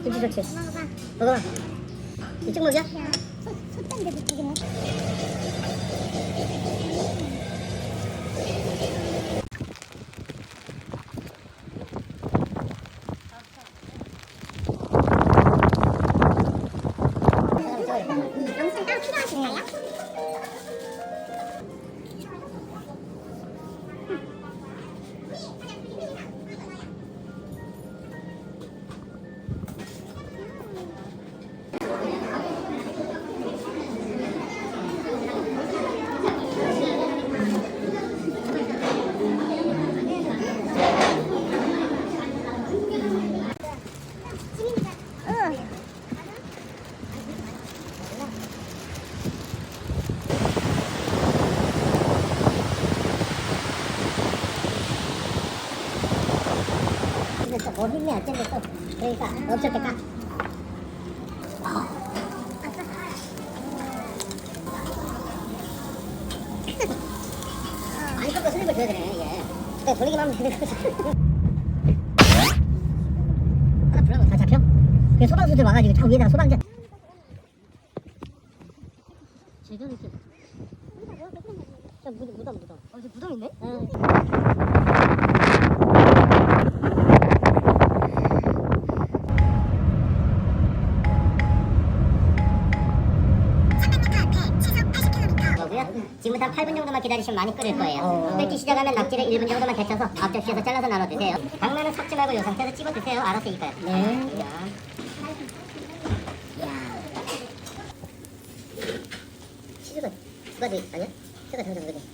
김치 좋지. 먹어봐. 이쪽 먹이야? 솥단데 느끼겠네. 영상 따로 필요하신가요? 뭐 힘내 어쩐데 또 그러니까 없을 때 까. 아니 꺾어 슬립을 줘야 되네 이게. 그냥 돌리기만 하면 되는 거지. 하나 불러면 다 잡혀? 그 소방수들 와가지고 저 위에다가 소방차 제대로 이렇게 저 무덤 저 무덤 있네? 응. 지금부터 한 8분 정도만 기다리시면 많이 끓일 거예요. 끓기 시작하면 낙지를 1분 정도만 데쳐서 앞접시에서 잘라서 나눠 드세요. 당면은 삭지 말고 이 상태에서 찍어 드세요. 알아서 익어요. 네. 치즈가 두 가지 아니야? 치즈가 당장 그지?